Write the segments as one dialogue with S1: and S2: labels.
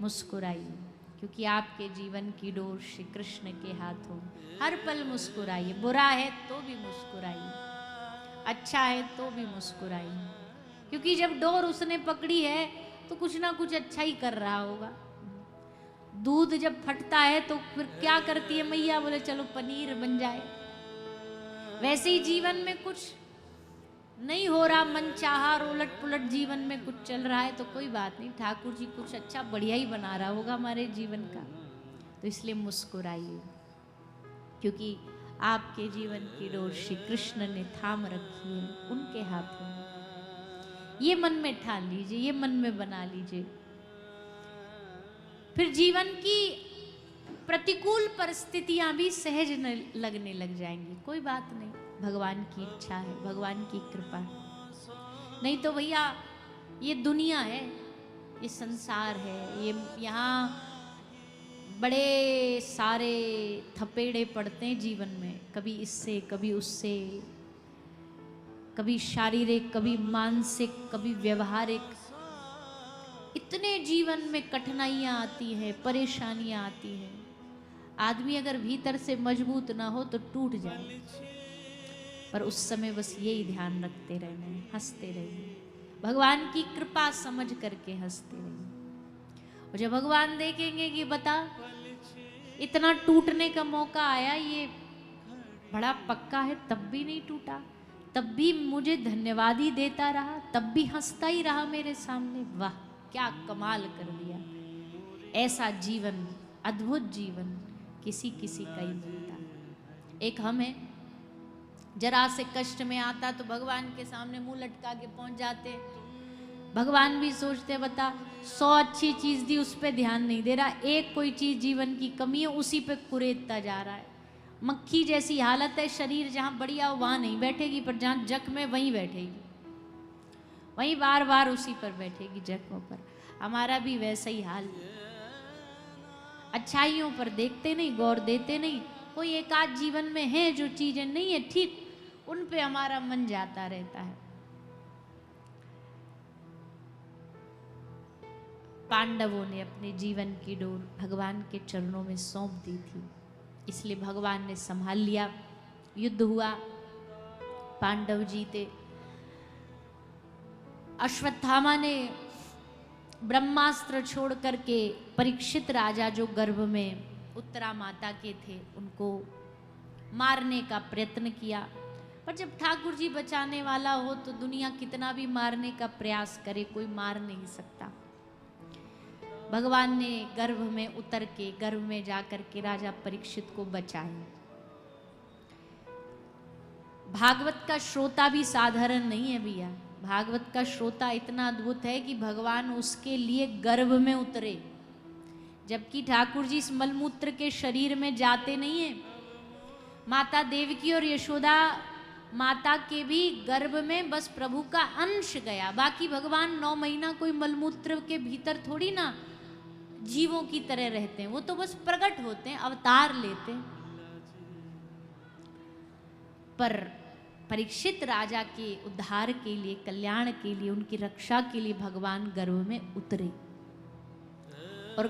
S1: मुस्कुराइए, क्योंकि आपके जीवन की डोर श्री कृष्ण के हाथों। हर पल मुस्कुराइए, बुरा है तो भी मुस्कुराइए, अच्छा है तो भी मुस्कुराइए, क्योंकि जब डोर उसने पकड़ी है तो कुछ ना कुछ अच्छा ही कर रहा होगा। दूध जब फटता है तो फिर क्या करती है मैया, बोले चलो पनीर बन जाए। वैसे ही जीवन में कुछ नहीं हो रहा, मन चाहा और उलट पुलट जीवन में कुछ चल रहा है तो कोई बात नहीं, ठाकुर जी कुछ अच्छा बढ़िया ही बना रहा होगा हमारे जीवन का। तो इसलिए मुस्कुराइए, क्योंकि आपके जीवन की डोर श्री कृष्ण ने थाम रखी है उनके हाथों में। ये मन में ठान लीजिए, ये मन में बना लीजिए। फिर जीवन की प्रतिकूल परिस्थितियां भी सहज लगने लग जाएंगी। कोई बात नहीं, भगवान की इच्छा है, भगवान की कृपा है। नहीं तो भैया ये दुनिया है, ये संसार है, ये यहाँ बड़े सारे थपेड़े पड़ते हैं जीवन में, कभी इससे कभी उससे, कभी शारीरिक कभी मानसिक कभी व्यवहारिक। इतने जीवन में कठिनाइयां आती हैं, परेशानियां आती हैं। आदमी अगर भीतर से मजबूत ना हो तो टूट जाए। पर उस समय बस यही ध्यान रखते रहना है, हंसते रहिए, भगवान की कृपा समझ करके हंसते रहिए। और जब भगवान देखेंगे कि बता इतना टूटने का मौका आया, ये बड़ा पक्का है तब भी नहीं टूटा, तब भी मुझे धन्यवाद ही देता रहा, तब भी हंसता ही रहा मेरे सामने, वाह क्या कमाल कर दिया। ऐसा जीवन, अद्भुत जीवन किसी किसी का ही मिलता। एक हम है, जरा से कष्ट में आता तो भगवान के सामने मुंह लटका के पहुंच जाते। भगवान भी सोचते बता 100 अच्छी चीज दी, उस पर ध्यान नहीं दे रहा, एक कोई चीज जीवन की कमी है उसी पे कुरेदता जा रहा है। मक्खी जैसी हालत है, शरीर जहां बढ़िया हो वहां नहीं बैठेगी, पर जहां जख्म है वहीं बैठेगी, वहीं बार बार उसी पर बैठेगी जख्मों पर। हमारा भी वैसा ही हाल, अच्छाइयों पर देखते नहीं, गौर देते नहीं। कोई एक आध जीवन में है जो चीजें नहीं है ठीक, उन पे हमारा मन जाता रहता है। पांडवों ने अपने जीवन की डोर भगवान के चरणों में सौंप दी थी, इसलिए भगवान ने संभाल लिया। युद्ध हुआ, पांडव जीते। अश्वत्थामा ने ब्रह्मास्त्र छोड़ करके परीक्षित राजा जो गर्भ में उत्तरा माता के थे उनको मारने का प्रयत्न किया। पर जब ठाकुर जी बचाने वाला हो तो दुनिया कितना भी मारने का प्रयास करे, कोई मार नहीं सकता। भगवान ने गर्भ में उतर के, गर्भ में जाकर के राजा परीक्षित को बचाया। भागवत का श्रोता भी साधारण नहीं है भैया, भागवत का श्रोता इतना अद्भुत है कि भगवान उसके लिए गर्भ में उतरे, जबकि ठाकुर जी इस मलमूत्र के शरीर में जाते नहीं है। माता देवकी और यशोदा माता के भी गर्भ में बस प्रभु का अंश गया, बाकी भगवान 9 महीना कोई मलमूत्र के भीतर थोड़ी ना जीवों की तरह रहते हैं, वो तो बस प्रकट होते हैं, अवतार लेते हैं। पर परीक्षित राजा के उद्धार के लिए, कल्याण के लिए, उनकी रक्षा के लिए भगवान गर्भ में उतरे और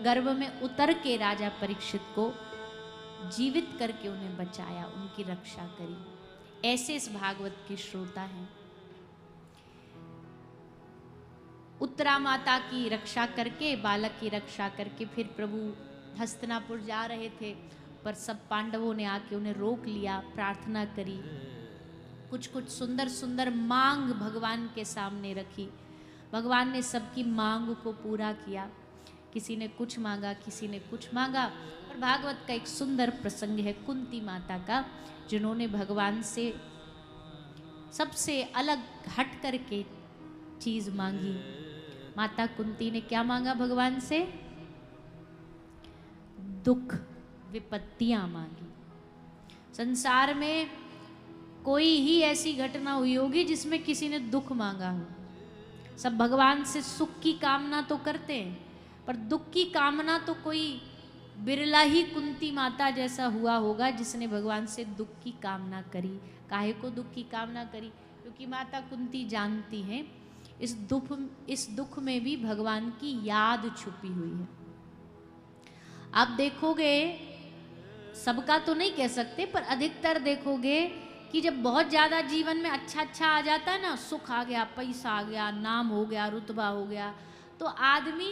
S1: गर्भ में उतर के राजा परीक्षित को जीवित करके उन्हें बचाया, उनकी रक्षा करी। ऐसे इस भागवत के श्रोता हैं। उत्तरा माता की रक्षा करके, बालक की रक्षा करके फिर प्रभु हस्तिनापुर जा रहे थे, पर सब पांडवों ने आके उन्हें रोक लिया, प्रार्थना करी, कुछ कुछ सुंदर सुंदर मांग भगवान के सामने रखी। भगवान ने सबकी मांग को पूरा किया, किसी ने कुछ मांगा, किसी ने कुछ मांगा। और भागवत का एक सुंदर प्रसंग है कुंती माता का, जिन्होंने भगवान से सबसे अलग हट करके चीज मांगी। माता कुंती ने क्या मांगा भगवान से? दुख, विपत्तियां मांगी। संसार में कोई ही ऐसी घटना हुई होगी जिसमें किसी ने दुख मांगा हो। सब भगवान से सुख की कामना तो करते हैं, पर दुख की कामना तो कोई बिरला ही कुंती माता जैसा हुआ होगा जिसने भगवान से दुख की कामना करी। काहे को दुख की कामना करी? क्योंकि माता कुंती जानती हैं इस दुख में भी भगवान की याद छुपी हुई है। आप देखोगे, सबका तो नहीं कह सकते, पर अधिकतर देखोगे कि जब बहुत ज़्यादा जीवन में अच्छा अच्छा आ जाता है ना, सुख आ गया, पैसा आ गया, नाम हो गया, रुतबा हो गया, तो आदमी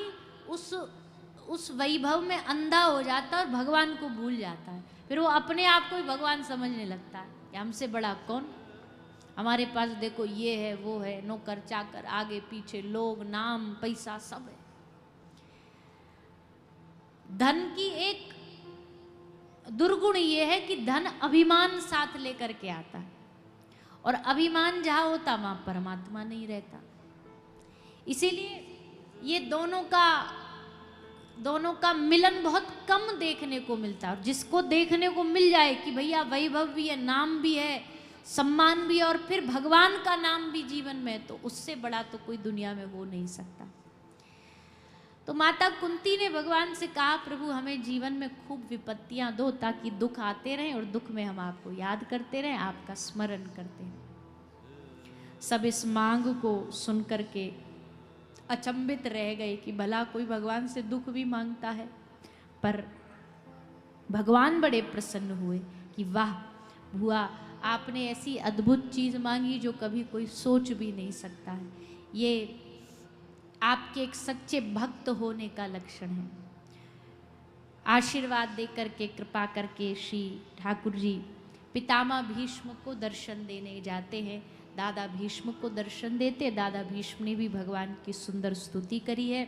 S1: उस वैभव में अंधा हो जाता है और भगवान को भूल जाता है। फिर वो अपने आप को ही भगवान समझने लगता है कि हमसे बड़ा कौन, हमारे पास देखो ये है वो है, नौकर चाकर, आगे पीछे लोग, नाम, पैसा सब है। धन की एक दुर्गुण ये है कि धन अभिमान साथ लेकर के आता है, और अभिमान जहां होता वहां परमात्मा नहीं रहता। इसीलिए ये दोनों का मिलन बहुत कम देखने को मिलता है। और जिसको देखने को मिल जाए कि भैया वैभव भी है, नाम भी है, सम्मान भी है, और फिर भगवान का नाम भी जीवन में, तो उससे बड़ा तो कोई दुनिया में हो नहीं सकता। तो माता कुंती ने भगवान से कहा, प्रभु हमें जीवन में खूब विपत्तियां दो, ताकि दुख आते रहें और दुख में हम आपको याद करते रहें, आपका स्मरण करते रहें। सब इस मांग को सुन करके अचंभित रह गए कि भला कोई भगवान से दुख भी मांगता है। पर भगवान बड़े प्रसन्न हुए कि वाह भुआ, आपने ऐसी अद्भुत चीज मांगी जो कभी कोई सोच भी नहीं सकता है। ये आपके एक सच्चे भक्त होने का लक्षण है। आशीर्वाद दे करके, कृपा करके श्री ठाकुर जी पितामह भीष्म को दर्शन देने जाते हैं। दादा भीष्म को दर्शन देते, दादा भीष्म ने भी भगवान की सुंदर स्तुति करी है,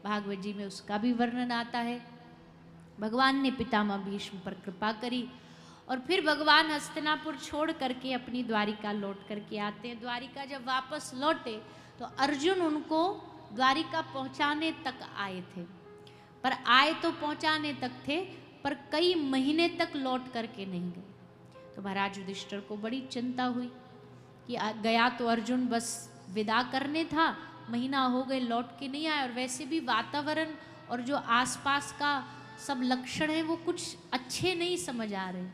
S1: भागवत जी में उसका भी वर्णन आता है। भगवान ने पितामह भीष्म पर कृपा करी और फिर भगवान हस्तिनापुर छोड़ करके अपनी द्वारिका लौट करके आते हैं। द्वारिका जब वापस लौटे तो अर्जुन उनको द्वारिका पहुंचाने तक आए थे, पर आए तो पहुंचाने तक थे, पर कई महीने तक लौट करके नहीं गए। तो महाराज युधिष्ठिर को बड़ी चिंता हुई कि गया तो अर्जुन बस विदा करने था, महीना हो गए लौट के नहीं आए, और वैसे भी वातावरण और जो आसपास का सब लक्षण है वो कुछ अच्छे नहीं समझ आ रहे।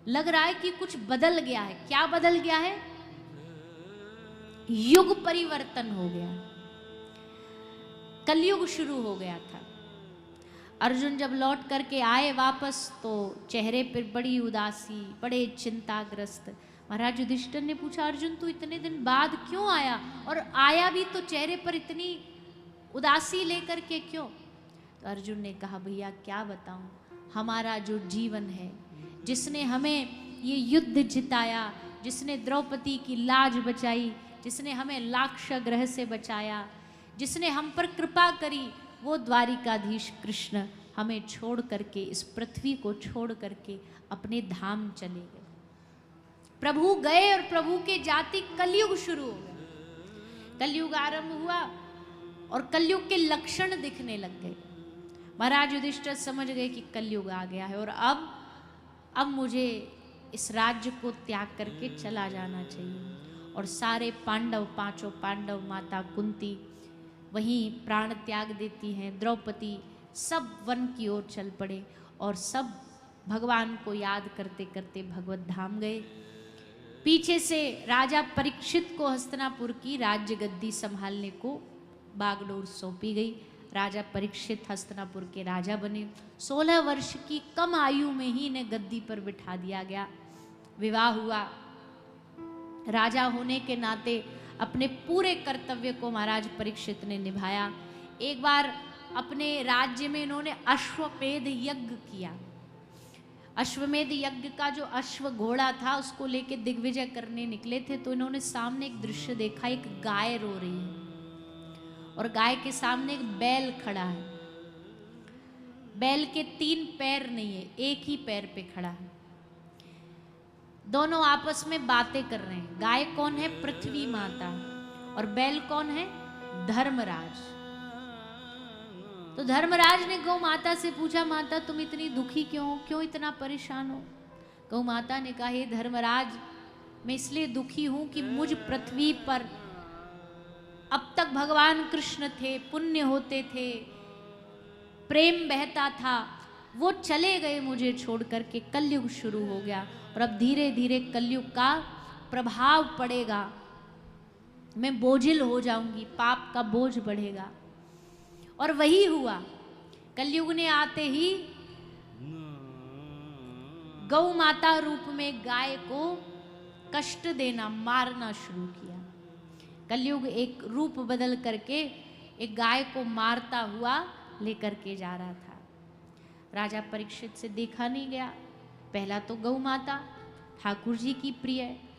S1: लग रहा है कि कुछ बदल गया है। क्या बदल गया है? युग परिवर्तन हो गया, कलयुग शुरू हो गया था। अर्जुन जब लौट करके आए वापस तो चेहरे पर बड़ी उदासी, बड़े चिंताग्रस्त। महाराज युधिष्ठिर ने पूछा, अर्जुन तू इतने दिन बाद क्यों आया, और आया भी तो चेहरे पर इतनी उदासी लेकर के क्यों? तो अर्जुन ने कहा, भैया क्या बताऊं, हमारा जो जीवन है, जिसने हमें ये युद्ध जिताया, जिसने द्रौपदी की लाज बचाई, जिसने हमें लाक्षागृह से बचाया, जिसने हम पर कृपा करी, वो द्वारिकाधीश कृष्ण हमें छोड़ करके, इस पृथ्वी को छोड़ करके अपने धाम चले गए। प्रभु गए और प्रभु के जाति कलयुग शुरू हो गया। कलयुग आरंभ हुआ और कलयुग के लक्षण दिखने लग गए। महाराज युधिष्ठिर समझ गए कि कलयुग आ गया है और अब मुझे इस राज्य को त्याग करके चला जाना चाहिए। और सारे पांडव, पांचों पांडव, माता कुंती वहीं प्राण त्याग देती हैं, द्रौपदी, सब वन की ओर चल पड़े और सब भगवान को याद करते करते भगवत धाम गए। पीछे से राजा परीक्षित को हस्तिनापुर की राज्य गद्दी संभालने को बागडोर सौंपी गई। राजा परीक्षित हस्तिनापुर के राजा बने। 16 वर्ष की कम आयु में ही इन्हें गद्दी पर बिठा दिया गया। विवाह हुआ। राजा होने के नाते अपने पूरे कर्तव्य को महाराज परीक्षित ने निभाया। एक बार अपने राज्य में इन्होंने अश्वमेध यज्ञ किया। अश्वमेध यज्ञ का जो अश्व घोड़ा था उसको लेके दिग्विजय करने निकले थे, तो इन्होंने सामने एक दृश्य देखा, एक गाय रो रही है और गाय के सामने एक बैल खड़ा है। बैल के 3 पैर नहीं है, एक ही पैर पे खड़ा है। दोनों आपस में बातें कर रहे हैं। गाय कौन है? पृथ्वी माता। और बैल कौन है? धर्मराज। तो धर्मराज ने गौ माता से पूछा, माता तुम इतनी दुखी क्यों हो, क्यों इतना परेशान हो? गौ माता ने कहा, हे धर्मराज, मैं इसलिए दुखी हूं कि मुझ पृथ्वी पर अब तक भगवान कृष्ण थे, पुण्य होते थे, प्रेम बहता था, वो चले गए मुझे छोड़ करके। कलयुग शुरू हो गया और अब धीरे धीरे कलयुग का प्रभाव पड़ेगा मैं बोझिल हो जाऊंगी, पाप का बोझ बढ़ेगा। और वही हुआ। कलयुग ने आते ही गौ माता रूप में गाय को कष्ट देना, मारना शुरू किया। कलयुग एक रूप बदल करके एक गाय को मारता हुआ लेकर के जा रहा था। राजा परीक्षित से देखा नहीं गया। पहला तो गौ माता ठाकुर जी की प्रिय,